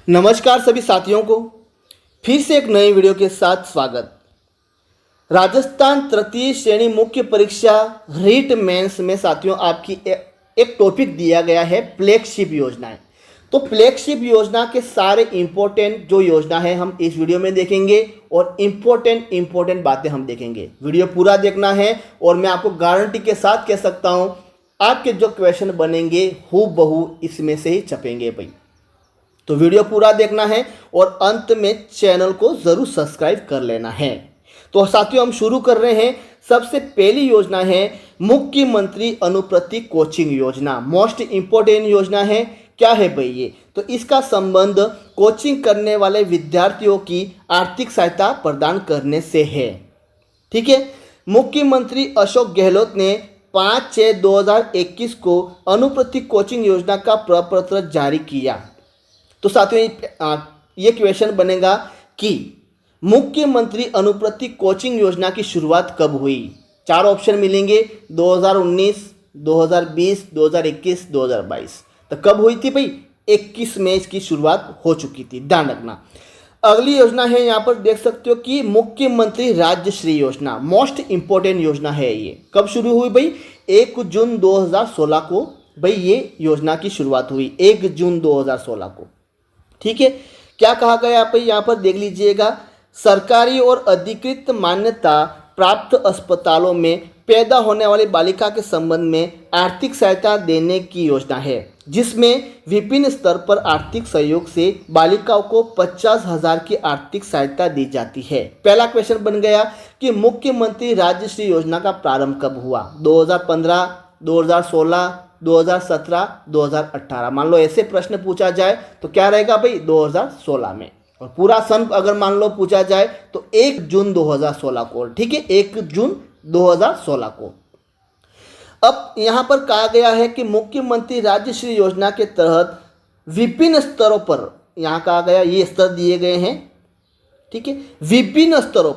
नमस्कार सभी साथियों को फिर से एक नई वीडियो के साथ स्वागत। राजस्थान तृतीय श्रेणी मुख्य परीक्षा रीट मेंस में साथियों आपकी एक टॉपिक दिया गया है फ्लैगशिप योजनाएं। तो फ्लैगशिप योजना के सारे इंपॉर्टेंट जो योजना है हम इस वीडियो में देखेंगे और इंपॉर्टेंट बातें हम देखेंगे। वीडियो पूरा देखना है और मैं आपको गारंटी के साथ कह सकता हूं आपके जो क्वेश्चन बनेंगे हूबहू इसमें से ही छपेंगे भाई। तो वीडियो पूरा देखना है और अंत में चैनल को जरूर सब्सक्राइब कर लेना है। तो साथियों हम शुरू कर रहे हैं। सबसे पहली योजना है मुख्यमंत्री अनुप्रति कोचिंग योजना। मोस्ट इंपोर्टेंट योजना है। क्या है भाई ये? तो इसका संबंध कोचिंग करने वाले विद्यार्थियों की आर्थिक सहायता प्रदान करने से है। ठीक है। मुख्यमंत्री अशोक गहलोत ने 5/6/2021 को अनुप्रति कोचिंग योजना का प्रपत्र जारी किया। तो साथियों ये क्वेश्चन बनेगा कि मुख्यमंत्री अनुप्रति कोचिंग योजना की शुरुआत कब हुई? 4 ऑप्शन मिलेंगे, 2019, 2020, 2021, 2022। तो कब हुई थी भाई? 21 में इसकी शुरुआत हो चुकी थी, ध्यान रखना। अगली योजना है, यहाँ पर देख सकते हो कि मुख्यमंत्री राज्यश्री योजना। मोस्ट इंपोर्टेंट योजना है ये। कब शुरू हुई भाई? 1 जून 2016 को भाई ये योजना की शुरुआत हुई, 1 जून 2016 को। ठीक है। क्या कहा गया भाई? यहाँ पर देख लीजिएगा, सरकारी और अधिकृत मान्यता प्राप्त अस्पतालों में पैदा होने वाली बालिका के संबंध में आर्थिक सहायता देने की योजना है, जिसमें विभिन्न स्तर पर आर्थिक सहयोग से बालिकाओं को 50,000 की आर्थिक सहायता दी जाती है। पहला क्वेश्चन बन गया कि मुख्यमंत्री राज्यश्री योजना का प्रारंभ कब हुआ? 2015, 2016, 2017, 2018। मान लो ऐसे प्रश्न पूछा जाए तो क्या रहेगा भाई? 2016 में। और पूरा सन अगर मान लो पूछा जाए तो 1 जून 2016 को। ठीक है, 1 जून 2016 को। अब यहां पर कहा गया है कि मुख्यमंत्री राज्यश्री योजना के तहत विभिन्न स्तरों पर, यहां कहा गया ये स्तर दिए गए हैं। ठीक है, विभिन्न स्तरों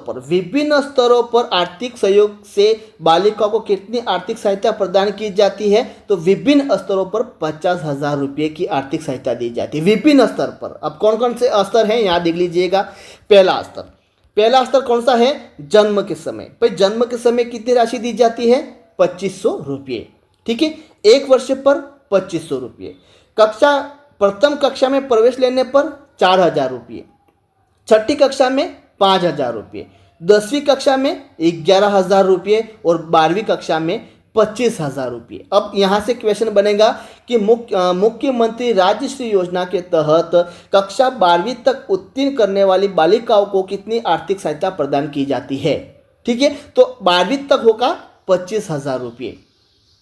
पर आर्थिक सहयोग से बालिकाओं को कितनी आर्थिक सहायता प्रदान की जाती है? तो विभिन्न स्तरों पर 50,000 रुपये की आर्थिक सहायता दी जाती है, विभिन्न स्तर पर। अब कौन कौन से स्तर हैं यहाँ देख लीजिएगा। पहला स्तर कौन सा है? जन्म के समय। भाई जन्म के समय कितनी राशि दी जाती है? 2500 रुपये। ठीक है, 1 वर्ष पर 2500 रुपये। प्रथम कक्षा में प्रवेश लेने पर 4,000 रुपये, 6ठी कक्षा में 5,000 रुपये, 10वीं कक्षा में 11,000 रुपये और 12वीं कक्षा में 25,000 रुपये। अब यहाँ से क्वेश्चन बनेगा कि मुख्यमंत्री राज्यश्री योजना के तहत कक्षा 12वीं तक उत्तीर्ण करने वाली बालिकाओं को कितनी आर्थिक सहायता प्रदान की जाती है? ठीक है, तो 12वीं तक होगा 25,000 रुपये।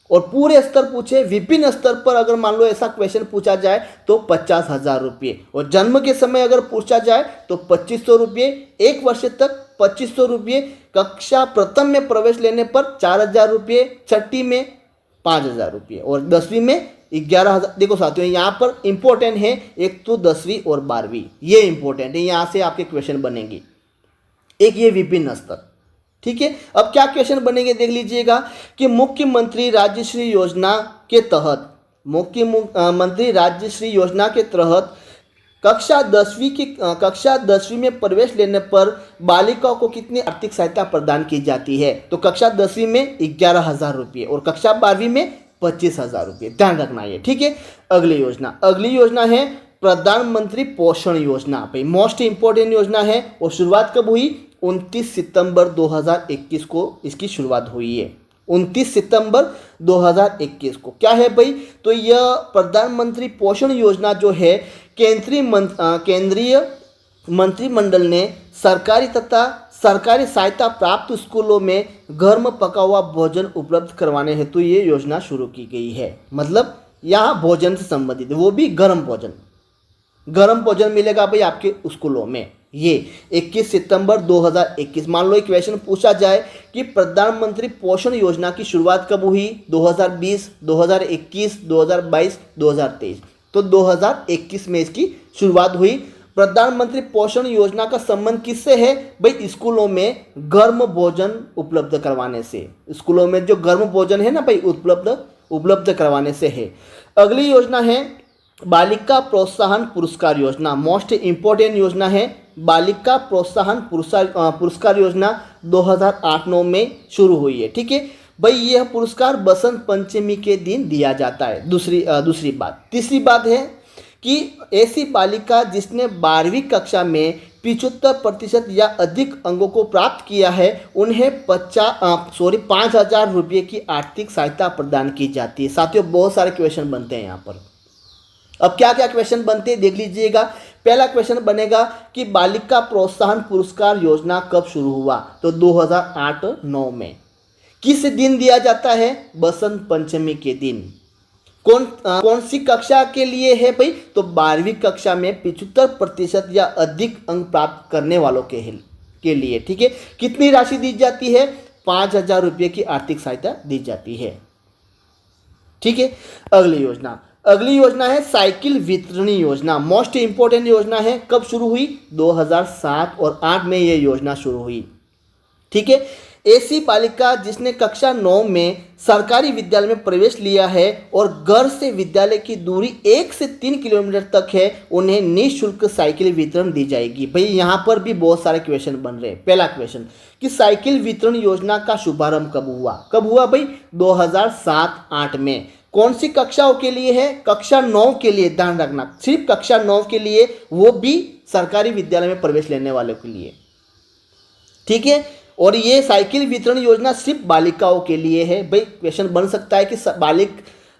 और पूरे स्तर पूछे, विभिन्न स्तर पर अगर मान लो ऐसा क्वेश्चन पूछा जाए तो 50,000 रुपये। और जन्म के समय अगर पूछा जाए तो 2500 रुपये, 1 वर्ष तक 2500 रुपये, कक्षा प्रथम में प्रवेश लेने पर 4,000 रुपये, 6ठी में 5,000 रुपये और 10वीं में 11,000। देखो साथियों यहाँ पर इंपॉर्टेंट है, एक तो 10वीं और 12वीं, ये इंपॉर्टेंट है, यहाँ से आपके क्वेश्चन बनेंगे। एक ये विभिन्न स्तर। ठीक है, अब क्या क्वेश्चन बनेंगे देख लीजिएगा कि मुख्यमंत्री राज्यश्री योजना के तहत कक्षा 10वीं में प्रवेश लेने पर बालिकाओं को कितनी आर्थिक सहायता प्रदान की जाती है? तो कक्षा 10वीं में 11,000 रुपये और कक्षा 12वीं में 25,000 रुपये। ध्यान रखना ये। ठीक है, अगली योजना है प्रधानमंत्री पोषण योजना। भाई मोस्ट इंपोर्टेंट योजना है और शुरुआत कब हुई? 29 सितंबर 2021 को इसकी शुरुआत हुई है, 29 सितंबर 2021 को। क्या है भाई? तो यह प्रधानमंत्री पोषण योजना जो है केंद्रीय मंत्रिमंडल ने सरकारी तथा सरकारी सहायता प्राप्त स्कूलों में गर्म पका हुआ भोजन उपलब्ध करवाने हेतु ये योजना शुरू की गई है। मतलब यहाँ भोजन से संबंधित, वो भी गर्म भोजन मिलेगा भाई आपके स्कूलों में। ये 21 सितंबर 2021। मान लो एक क्वेश्चन पूछा जाए कि प्रधानमंत्री पोषण योजना की शुरुआत कब हुई? 2020, 2021, 2022, 2023। तो 2021 में इसकी शुरुआत हुई। प्रधानमंत्री पोषण योजना का संबंध किससे है भाई? स्कूलों में गर्म भोजन उपलब्ध करवाने से। स्कूलों में जो गर्म भोजन है ना भाई उपलब्ध करवाने से है। अगली योजना है बालिका प्रोत्साहन पुरस्कार योजना मोस्ट इम्पोर्टेंट योजना है। बालिका प्रोत्साहन पुरस्कार योजना 2008-9 में शुरू हुई है। ठीक है भाई, यह पुरस्कार बसंत पंचमी के दिन दिया जाता है। दूसरी बात। तीसरी बात है कि ऐसी बालिका जिसने 12वीं कक्षा में 75% या अधिक अंकों को प्राप्त किया है उन्हें 5,000 रुपये की आर्थिक सहायता प्रदान की जाती है। साथियों, बहुत सारे क्वेश्चन बनते हैं यहाँ पर। अब क्या क्या क्वेश्चन बनते हैं देख लीजिएगा। पहला क्वेश्चन बनेगा कि बालिका प्रोत्साहन पुरस्कार योजना कब शुरू हुआ, तो 2008-9 में। किस दिन दिया जाता है, बसंत पंचमी के दिन। कौन सी कक्षा के लिए है भाई, तो 12वीं कक्षा में 75% या अधिक अंक प्राप्त करने वालों के लिए। ठीक है, कितनी राशि दी जाती है, 5,000 रुपये की आर्थिक सहायता दी जाती है। ठीक है, अगली योजना है साइकिल वितरणी योजना। मोस्ट इंपोर्टेंट योजना है। कब शुरू हुई, 2007 और 8 में यह योजना शुरू हुई। ठीक है, ऐसी बालिका जिसने कक्षा 9 में सरकारी विद्यालय में प्रवेश लिया है और घर से विद्यालय की दूरी 1 से 3 किलोमीटर तक है, उन्हें निःशुल्क साइकिल वितरण दी जाएगी। भाई यहाँ पर भी बहुत सारे क्वेश्चन बन रहे हैं। पहला क्वेश्चन कि साइकिल वितरण योजना का शुभारंभ कब हुआ भाई, 2007-8 में। कौन सी कक्षाओं के लिए है, कक्षा 9 के लिए। ध्यान रखना, सिर्फ कक्षा 9 के लिए, वो भी सरकारी विद्यालय में प्रवेश लेने वालों के लिए। ठीक है, और ये साइकिल वितरण योजना सिर्फ बालिकाओं के लिए है। भाई क्वेश्चन बन सकता है कि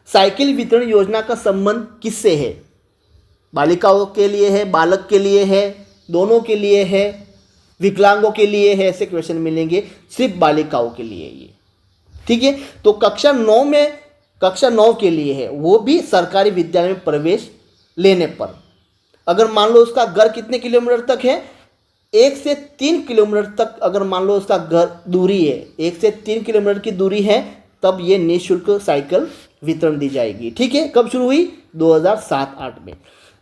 साइकिल वितरण योजना का संबंध किससे है, बालिकाओं के लिए है, बालक के लिए है, दोनों के लिए है, विकलांगों के लिए है, ऐसे क्वेश्चन मिलेंगे। सिर्फ बालिकाओं के लिए ये। ठीक है, तो कक्षा 9 के लिए है, वो भी सरकारी विद्यालय में प्रवेश लेने पर। अगर मान लो उसका घर कितने किलोमीटर तक है, 1 से 3 किलोमीटर तक अगर मान लो उसका घर दूरी है, 1 से 3 किलोमीटर की दूरी है, तब ये निःशुल्क साइकिल वितरण दी जाएगी। ठीक है, कब शुरू हुई, 2007-8 में।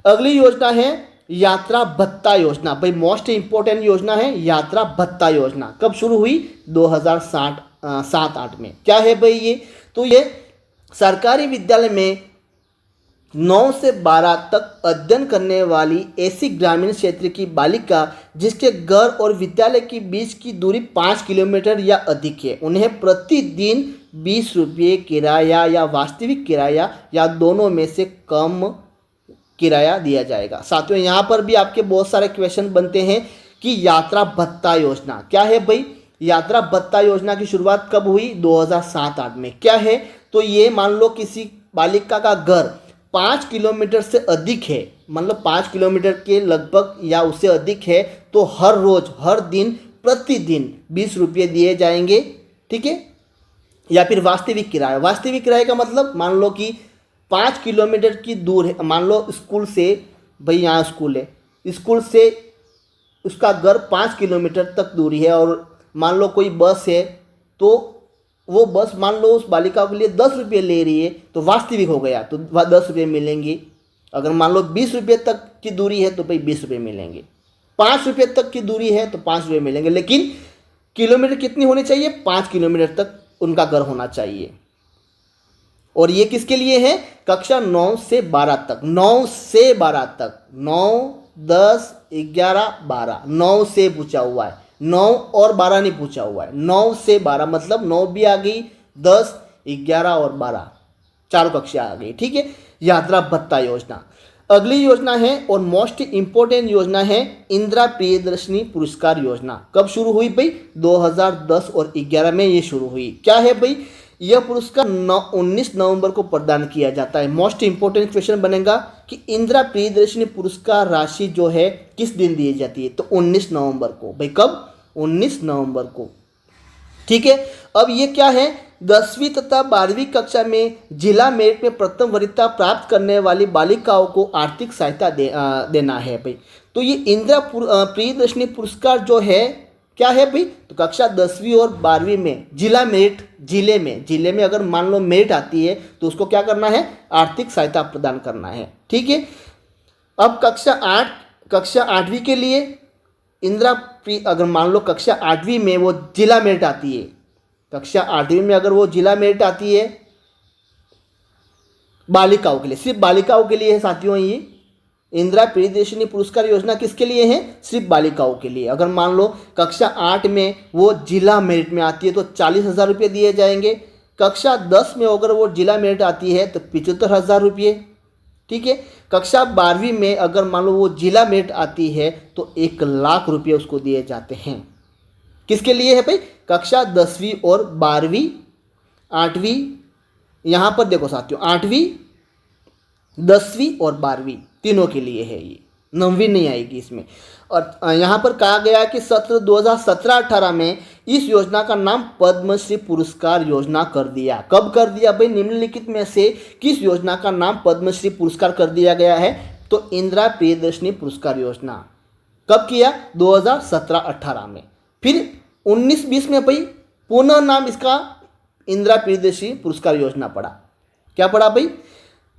अगली योजना है यात्रा भत्ता योजना। भाई मोस्ट इंपोर्टेंट योजना है यात्रा भत्ता योजना। कब शुरू हुई, 2007-8 में। क्या है भाई ये, तो ये सरकारी विद्यालय में 9 से 12 तक अध्ययन करने वाली ऐसी ग्रामीण क्षेत्र की बालिका जिसके घर और विद्यालय के बीच की दूरी 5 किलोमीटर या अधिक है, उन्हें प्रतिदिन 20 रुपये किराया या वास्तविक किराया या दोनों में से कम किराया दिया जाएगा। साथियों, यहाँ पर भी आपके बहुत सारे क्वेश्चन बनते हैं कि यात्रा भत्ता योजना क्या है भाई। यात्रा भत्ता योजना की शुरुआत कब हुई, 2007-8 में। क्या है, तो ये मान लो किसी बालिका का घर 5 किलोमीटर से अधिक है, मतलब 5 किलोमीटर के लगभग या उससे अधिक है, तो हर रोज हर दिन प्रतिदिन 20 रुपये दिए जाएंगे। ठीक है, या फिर वास्तविक किराया का मतलब मान लो कि 5 किलोमीटर की दूर है, मान लो स्कूल से, भाई यहाँ स्कूल है, स्कूल से उसका घर 5 किलोमीटर तक दूरी है और मान लो कोई बस है, तो वो बस मान लो उस बालिका के लिए 10 रुपये ले रही है, तो वास्तविक हो गया, तो 10 रुपये मिलेंगे। अगर मान लो 20 रुपये तक की दूरी है तो भाई 20 रुपये मिलेंगे। 5 रुपये तक की दूरी है तो 5 रुपये मिलेंगे, लेकिन किलोमीटर कितनी होनी चाहिए, 5 किलोमीटर तक उनका घर होना चाहिए। और ये किसके लिए है, कक्षा 9 से 12 तक। 9 से 12 तक, 9, 10, 11, 12, 9 से पूछा हुआ है, 9 और 12 नहीं पूछा हुआ है। 9 से 12 मतलब 9 भी आ गई, 10, 11 और 12 चारों कक्षा आ गई। ठीक है, यात्रा भत्ता योजना। अगली योजना है और मोस्ट इंपोर्टेंट योजना है इंदिरा प्रियदर्शनी पुरस्कार योजना। कब शुरू हुई भाई, 2010 और 11 में ये शुरू हुई। क्या है भाई, यह पुरस्कार 19 नवंबर को प्रदान किया जाता है। मोस्ट इंपोर्टेंट क्वेश्चन बनेगा कि इंदिरा प्रियदर्शनी पुरस्कार राशि जो है किस दिन दी जाती है, तो 19 नवंबर को। भाई कब, 19 नवंबर को। ठीक है, अब ये क्या है, 10वीं तथा 12वीं कक्षा में जिला मेरिट में प्रथम वरीयता प्राप्त करने वाली बालिकाओं को आर्थिक सहायता देना है भाई। तो ये इंदिरा प्रियदर्शनी पुरस्कार जो है क्या है भाई, तो कक्षा 10वीं और 12वीं में जिला मेरिट, जिले में अगर मान लो मेरिट आती है तो उसको क्या करना है, आर्थिक सहायता प्रदान करना है। ठीक है, अब कक्षा 8वीं के लिए अगर मान लो कक्षा 8वीं में वो जिला मेरिट आती है, कक्षा 8वीं में अगर वो जिला मेरिट आती है बालिकाओं के लिए, सिर्फ बालिकाओं के लिए है साथियों। ये इंदिरा प्रियदर्शिनी पुरस्कार योजना किसके लिए है? सिर्फ बालिकाओं के लिए। अगर मान लो कक्षा 8 में वो जिला मेरिट में आती है तो 40,000 रुपये दिए जाएंगे। कक्षा 10 में अगर वो जिला मेरिट आती है तो 75,000 रुपये। ठीक है। कक्षा 12वीं में अगर मान लो वो जिला मेरिट आती है तो 1,00,000 रुपये उसको दिए जाते हैं। किसके लिए है भाई? कक्षा 10वीं और 12वीं, 8वीं, यहाँ पर देखो साथियों 8वीं, 10वीं और 12वीं तीनों के लिए है ये, 9वीं नहीं आएगी इसमें। और यहाँ पर कहा गया कि सत्र 2017-18 में इस योजना का नाम पद्मश्री पुरस्कार योजना कर दिया। कब कर दिया भाई? निम्नलिखित में से किस योजना का नाम पद्मश्री पुरस्कार कर दिया गया है? तो इंदिरा प्रियदर्शिनी पुरस्कार योजना। कब किया? 2017-18 में। फिर 19-20 में भाई पुनः नाम इसका इंदिरा प्रियदर्शिनी पुरस्कार योजना पड़ा। क्या पड़ा भाई?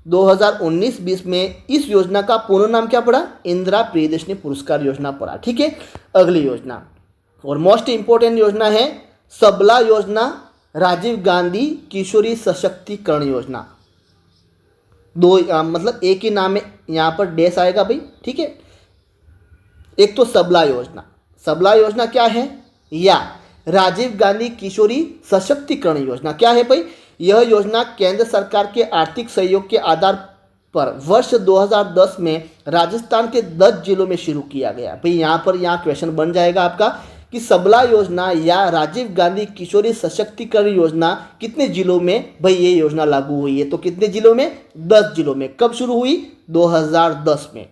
2019-20 में इस योजना का पूर्ण नाम क्या पड़ा? इंदिरा प्रियदर्शिनी पुरस्कार योजना पड़ा। ठीक है। अगली योजना और मोस्ट इंपोर्टेंट योजना है सबला योजना, राजीव गांधी किशोरी सशक्तिकरण योजना। दो मतलब एक ही नाम है, यहाँ पर डैश आएगा भाई। ठीक है। एक तो सबला योजना, सबला योजना क्या है? या राजीव गांधी किशोरी सशक्तिकरण योजना क्या है भाई? यह योजना केंद्र सरकार के आर्थिक सहयोग के आधार पर वर्ष 2010 में राजस्थान के 10 जिलों में शुरू किया गया। भाई यहाँ क्वेश्चन बन जाएगा आपका कि सबला योजना या राजीव गांधी किशोरी सशक्तिकरण योजना कितने जिलों में भाई ये योजना लागू हुई है? तो कितने जिलों में? 10 जिलों में। कब शुरू हुई? 2010 में।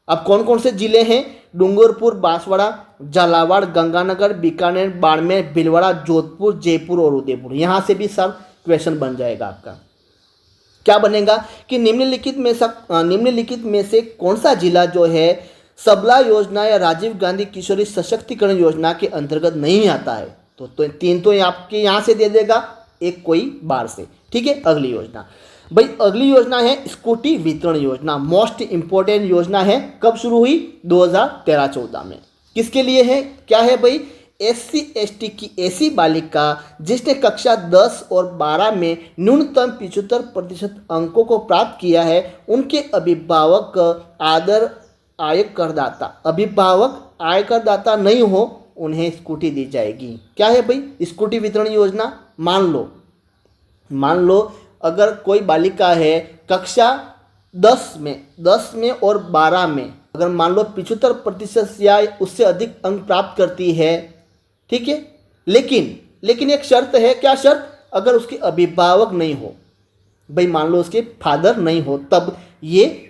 अब कौन कौन से जिले हैं? डूंगरपुर, बांसवाड़ा, झालावाड़, गंगानगर, बीकानेर, बाड़मेर, भीलवाड़ा, जोधपुर, जयपुर और उदयपुर। यहाँ से भी सब क्वेश्चन बन जाएगा आपका। क्या बनेगा कि निम्नलिखित में से कौन सा जिला जो है सबला योजना या राजीव गांधी किशोरी सशक्तिकरण योजना के अंतर्गत नहीं आता है? तो तीन तो आपके यहाँ से दे देगा, एक कोई बाहर से। ठीक है। अगली योजना भाई, अगली योजना है स्कूटी वितरण योजना। मोस्ट इंपोर्टेंट योजना है। कब शुरू हुई? 2013-14 में। किसके लिए है? क्या है भाई? SC/ST की ऐसी बालिका जिसने कक्षा 10 और 12 में न्यूनतम 75% अंकों को प्राप्त किया है, उनके अभिभावक आयकरदाता नहीं हो, उन्हें स्कूटी दी जाएगी। क्या है भाई? स्कूटी वितरण योजना। मान लो अगर कोई बालिका है कक्षा 10 में और 12 में अगर मान लो 75% या उससे अधिक अंक प्राप्त करती है। ठीक है। लेकिन एक शर्त है। क्या शर्त? अगर उसके अभिभावक नहीं हो, भाई मान लो उसके फादर नहीं हो, तब ये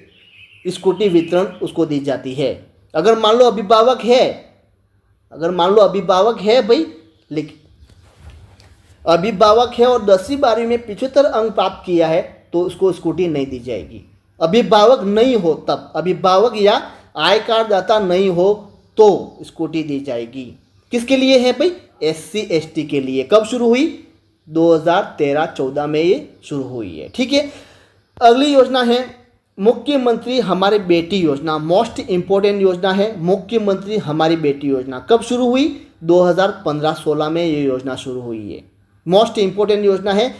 स्कूटी वितरण उसको दी जाती है। अगर मान लो अभिभावक है भाई, लेकिन अभिभावक है और 10वीं 12वीं में 75 अंक प्राप्त किया है तो उसको स्कूटी नहीं दी जाएगी। अभिभावक नहीं हो तब, अभिभावक या आय कार्डदाता नहीं हो तो स्कूटी दी जाएगी। किसके लिए है भाई? SC/ST के लिए। कब शुरू हुई? 2013-14 में ये शुरू हुई है। ठीक है। अगली योजना है मुख्यमंत्री हमारी बेटी योजना। मोस्ट इंपोर्टेंट योजना है मुख्यमंत्री हमारी बेटी योजना। कब शुरू हुई? 2015-16 में ये योजना शुरू हुई है। मोस्ट इंपोर्टेंट योजना है।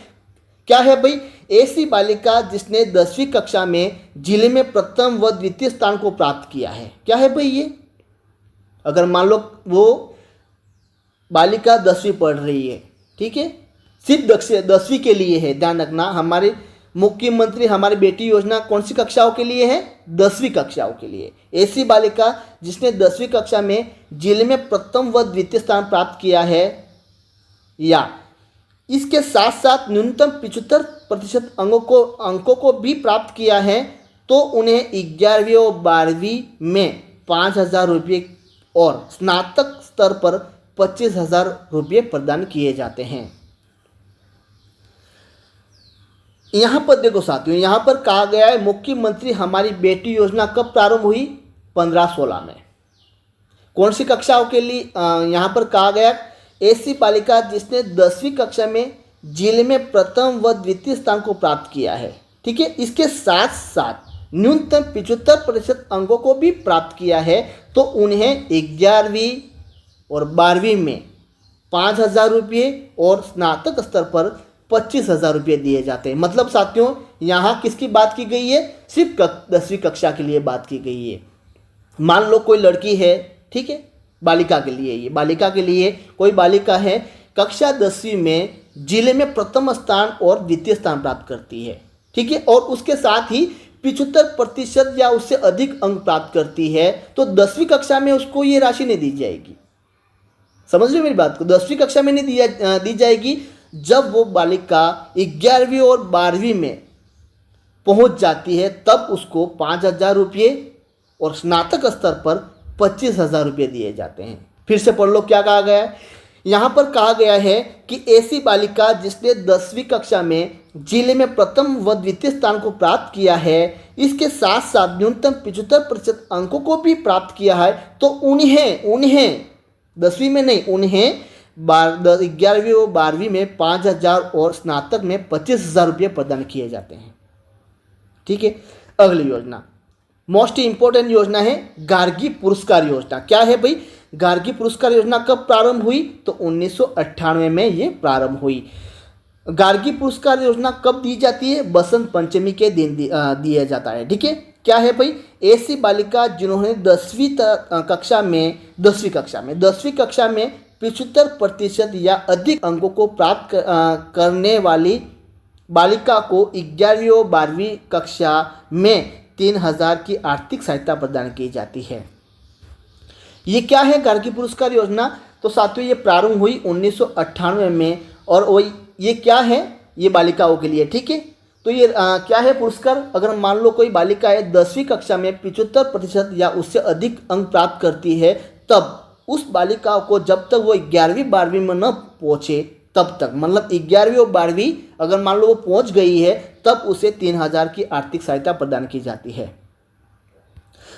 क्या है भाई? ऐसी बालिका जिसने 10वीं कक्षा में जिले में प्रथम व द्वितीय स्थान को प्राप्त किया है। क्या है भाई ये? अगर मान लो वो बालिका 10वीं पढ़ रही है, ठीक है, सिर्फ 10वीं के लिए है, ध्यान रखना। हमारे मुख्यमंत्री हमारी बेटी योजना कौन सी कक्षाओं के लिए है? 10वीं कक्षाओं के लिए। ऐसी बालिका जिसने 10वीं कक्षा में जिले में प्रथम व द्वितीय स्थान प्राप्त किया है या इसके साथ साथ न्यूनतम 75% अंकों को भी प्राप्त किया है तो उन्हें 11वीं और 12वीं में 5,000 रुपये और स्नातक स्तर पर 25,000 रुपये प्रदान किए जाते हैं। यहाँ पर देखो साथियों, यहाँ पर कहा गया है मुख्यमंत्री हमारी बेटी योजना कब प्रारंभ हुई? 15-16 में। कौन सी कक्षाओं के लिए? यहाँ पर कहा गया ऐसी बालिका जिसने 10वीं कक्षा में जिले में प्रथम व द्वितीय स्थान को प्राप्त किया है, ठीक है, इसके साथ साथ न्यूनतम 75% अंकों को भी प्राप्त किया है तो उन्हें 11वीं और 12वीं में 5,000 रुपये और स्नातक स्तर पर 25,000 रुपये दिए जाते हैं। मतलब साथियों यहाँ किसकी बात की गई है, सिर्फ 10वीं कक्षा के लिए बात की गई है। मान लो कोई लड़की है, ठीक है, बालिका के लिए, ये बालिका के लिए कोई बालिका है, कक्षा 10वीं में जिले में प्रथम स्थान और द्वितीय स्थान प्राप्त करती है, ठीक है, और उसके साथ ही 75% या उससे अधिक अंक प्राप्त करती है, तो 10वीं कक्षा में उसको ये राशि नहीं दी जाएगी। समझ रहे हो मेरी बात को? 10वीं कक्षा में नहीं दी जाएगी। जब वो बालिका 11वीं और 12वीं में पहुंच जाती है तब उसको 5,000 रुपये और स्नातक स्तर पर 25,000 रुपये दिए जाते हैं। फिर से पढ़ लो क्या कहा गया है। यहाँ पर कहा गया है कि ऐसी बालिका जिसने 10वीं कक्षा में जिले में प्रथम व द्वितीय स्थान को प्राप्त किया है, इसके साथ साथ न्यूनतम 75% अंकों को भी प्राप्त किया है, तो उन्हें 10वीं में नहीं, उन्हें 11वीं और 12वीं में 5,000 और स्नातक में 25,000 रुपये प्रदान किए जाते हैं। ठीक है, अगली योजना मोस्ट इंपॉर्टेंट योजना है गार्गी पुरस्कार योजना। क्या है भाई? गार्गी पुरस्कार योजना कब प्रारंभ हुई? तो 1998 में ये प्रारंभ हुई। गार्गी पुरस्कार योजना कब दी जाती है? बसंत पंचमी के दिन दिया जाता है। ठीक है, क्या है भाई? ऐसी बालिका जिन्होंने 10वीं कक्षा में 75% या अधिक अंकों को प्राप्त करने वाली बालिका को 11वीं और 12वीं कक्षा में 3,000 की आर्थिक सहायता प्रदान की जाती है। ये क्या है गार्गी पुरस्कार योजना? तो साथियों ये प्रारंभ हुई 1998 में, और ये क्या है? ये बालिकाओं के लिए। ठीक है, तो ये क्या है पुरस्कार? अगर मान लो कोई बालिका है 10वीं कक्षा में 75% या उससे अधिक अंक प्राप्त करती है, तब उस बालिका को जब तक वो 11वीं 12वीं में न पहुँचे तब तक, मतलब 11वीं और 12वीं अगर मान लो वो पहुँच गई है, तब उसे 3,000 की आर्थिक सहायता प्रदान की जाती है।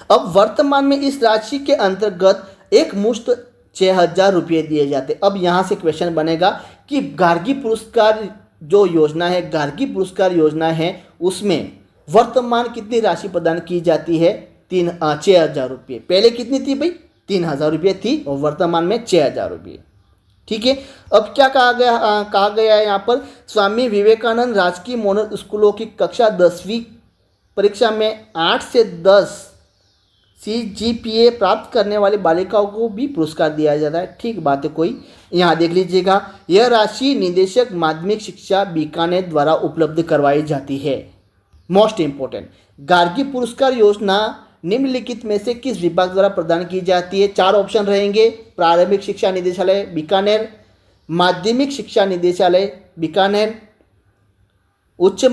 अब वर्तमान में इस राशि के अंतर्गत एक मुश्त 6,000 रुपये दिए जाते। अब यहाँ से क्वेश्चन बनेगा कि गार्गी पुरस्कार जो योजना है, गार्गी पुरस्कार योजना है, उसमें वर्तमान कितनी राशि प्रदान की जाती है? 6,000 रुपये। पहले कितनी थी भाई? 3,000 रुपये थी, और वर्तमान में 6,000 रुपये। ठीक है, अब क्या कहा गया है यहाँ पर? स्वामी विवेकानंद राजकीय मॉडल स्कूलों की कक्षा 10वीं परीक्षा में 8 से 10 CGPA प्राप्त करने वाली बालिकाओं को भी पुरस्कार दिया जाता है। ठीक बात है कोई? यहाँ देख लीजिएगा, यह राशि निदेशक माध्यमिक शिक्षा बीकानेर द्वारा उपलब्ध करवाई जाती है। मोस्ट इंपोर्टेंट, गार्गी पुरस्कार योजना निम्नलिखित में से किस विभाग द्वारा प्रदान की जाती है? 4 ऑप्शन रहेंगे। प्रारंभिक शिक्षा निदेशालय बीकानेर, माध्यमिक शिक्षा निदेशालय बीकानेर, उच्च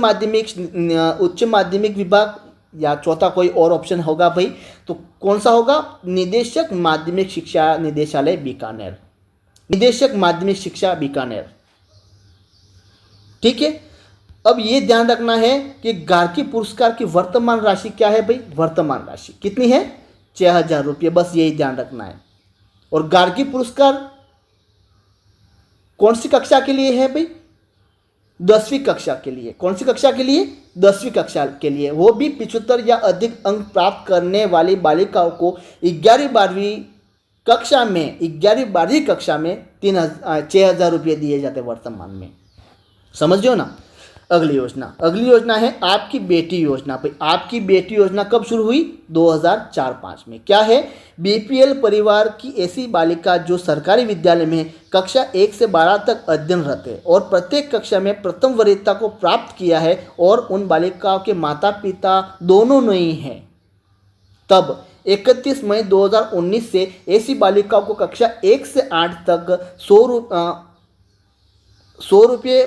माध्यमिक विभाग, या चौथा कोई और ऑप्शन होगा भाई। तो कौन सा होगा? निदेशक माध्यमिक शिक्षा निदेशालय बीकानेर, निदेशक माध्यमिक शिक्षा बीकानेर। ठीक है, अब ये ध्यान रखना है कि गार्गी पुरस्कार की वर्तमान राशि क्या है भाई? वर्तमान राशि कितनी है? 6,000 रुपये, बस यही ध्यान रखना है। और गार्गी पुरस्कार कौन सी कक्षा के लिए है भाई? 10वीं कक्षा के लिए। कौन सी कक्षा के लिए? 10वीं कक्षा के लिए। वो भी 75 या अधिक अंक प्राप्त करने वाली बालिकाओं को 11वीं 12वीं कक्षा में 6,000 रुपये दिए जाते वर्तमान में। समझ रहे हो ना? अगली योजना है आपकी बेटी योजना। भाई आपकी बेटी योजना कब शुरू हुई? 2004-05 में। क्या है? BPL परिवार की ऐसी बालिका जो सरकारी विद्यालय में कक्षा 1 से 12 तक अध्ययनरत है और प्रत्येक कक्षा में प्रथम वरीयता को प्राप्त किया है, और उन बालिकाओं के माता पिता दोनों नहीं हैं, तब 31 मई 2019 से ऐसी बालिकाओं को कक्षा 1 से 8 तक 100 रुपये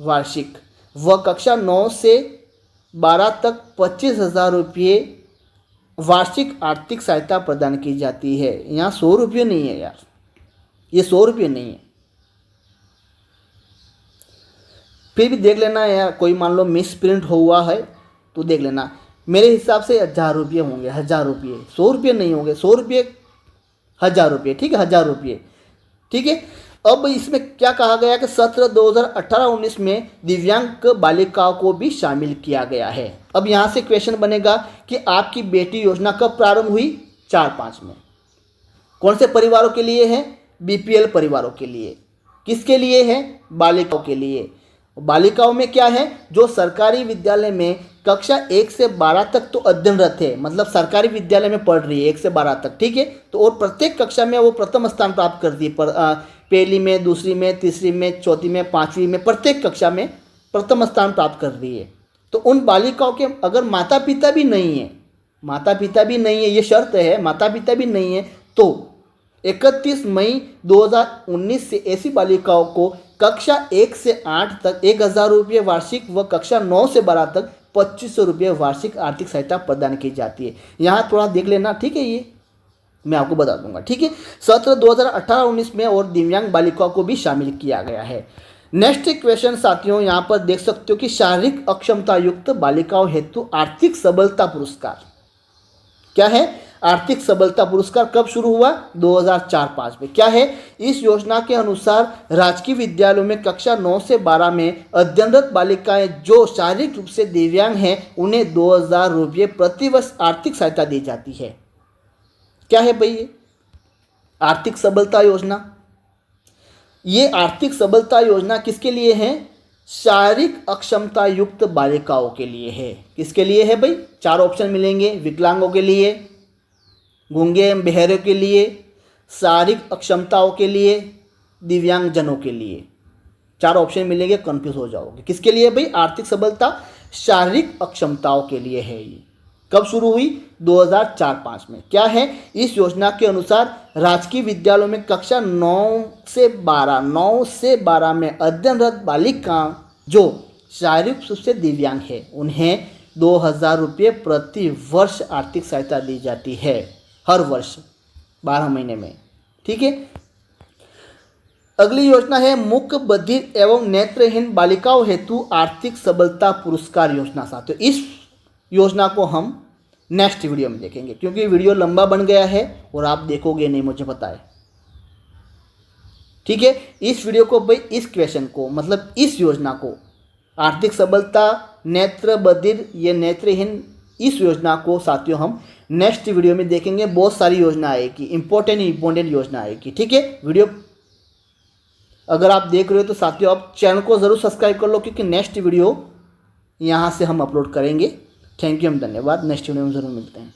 वार्षिक व कक्षा 9 से 12 तक 25,000 रुपये वार्षिक आर्थिक सहायता प्रदान की जाती है। यहाँ 100 रुपये नहीं है यार, ये 100 रुपये नहीं है। फिर भी देख लेना यार, कोई मान लो मिस प्रिंट हुआ है तो देख लेना। मेरे हिसाब से 1,000 रुपये होंगे, 1,000 रुपये, 100 रुपये नहीं होंगे। 100 रुपये, 1,000 रुपये, ठीक है, 1,000 रुपये। ठीक है, अब इसमें क्या कहा गया कि सत्र 2018-19 में दिव्यांग बालिकाओं को भी शामिल किया गया है। अब यहाँ से क्वेश्चन बनेगा कि आपकी बेटी योजना कब प्रारंभ हुई? 4-5 में। कौन से परिवारों के लिए है? BPL परिवारों के लिए। किसके लिए है? बालिकाओं के लिए। बालिकाओं में क्या है, जो सरकारी विद्यालय में कक्षा 1 से 12 तक तो अध्ययनरत है, मतलब सरकारी विद्यालय में पढ़ रही है 1 से 12 तक, ठीक है। तो और प्रत्येक कक्षा में वो प्रथम स्थान प्राप्त करती है, पहली में, दूसरी में, तीसरी में, चौथी में, पाँचवीं में, प्रत्येक कक्षा में प्रथम स्थान प्राप्त कर रही है। तो उन बालिकाओं के अगर माता पिता भी नहीं है, ये शर्त है, माता पिता भी नहीं है, तो 31 मई 2019 से ऐसी बालिकाओं को कक्षा 1 से 8 तक 1,000 रुपये वार्षिक व कक्षा 9 से 12 तक 2,500 रुपये वार्षिक आर्थिक सहायता प्रदान की जाती है। यहाँ थोड़ा देख लेना, ठीक है, ये मैं आपको बता दूंगा, ठीक है। सत्र 2018-19 में और दिव्यांग बालिकाओं को भी शामिल किया गया है। नेक्स्ट क्वेश्चन साथियों, यहाँ पर देख सकते हो कि शारीरिक अक्षमता युक्त बालिकाओं हेतु आर्थिक सबलता पुरस्कार क्या है। आर्थिक सबलता पुरस्कार कब शुरू हुआ, 2004-05 में। क्या है, इस योजना के अनुसार राजकीय विद्यालयों में कक्षा 9 से 12 में अध्ययनरत बालिकाएं जो शारीरिक रूप से दिव्यांग हैं उन्हें 2,000 रुपये प्रतिवर्ष आर्थिक सहायता दी जाती है। क्या है भाई ये आर्थिक सबलता योजना? ये आर्थिक सबलता योजना किसके लिए है? शारीरिक अक्षमता युक्त बालिकाओं के लिए है। किसके लिए है भाई? 4 ऑप्शन मिलेंगे, विकलांगों के लिए, गूंगे एवं बहरे के लिए, शारीरिक अक्षमताओं के लिए, दिव्यांगजनों के लिए। 4 ऑप्शन मिलेंगे, कंफ्यूज हो जाओगे। किसके लिए भाई? आर्थिक सबलता शारीरिक अक्षमताओं के लिए है। ये कब शुरू हुई? 2004-05 में। क्या है, इस योजना के अनुसार राजकीय विद्यालयों में कक्षा 9 से 12 में अध्ययनरत बालिका जो शारीरिक रूप से दिव्यांग है उन्हें 2,000 रुपये प्रति वर्ष आर्थिक सहायता दी जाती है, हर वर्ष 12 महीने में, ठीक है। अगली योजना है मूक, बधिर एवं नेत्रहीन बालिकाओं हेतु आर्थिक सबलता पुरस्कार योजना। साथियों, इस योजना को हम नेक्स्ट वीडियो में देखेंगे क्योंकि वीडियो लंबा बन गया है और आप देखोगे नहीं, मुझे पता है, ठीक है। इस वीडियो को भाई, इस क्वेश्चन को, मतलब इस योजना को, आर्थिक सबलता, नेत्र बधिर या नेत्रहीन, इस योजना को साथियों हम नेक्स्ट वीडियो में देखेंगे। बहुत सारी योजना आएगी, इंपॉर्टेंट योजना आएगी, ठीक है। वीडियो अगर आप देख रहे हो तो साथियों आप चैनल को ज़रूर सब्सक्राइब कर लो क्योंकि नेक्स्ट वीडियो यहाँ से हम अपलोड करेंगे। थैंक यू, हम धन्यवाद। नेक्स्ट वीडियो में ज़रूर मिलते हैं।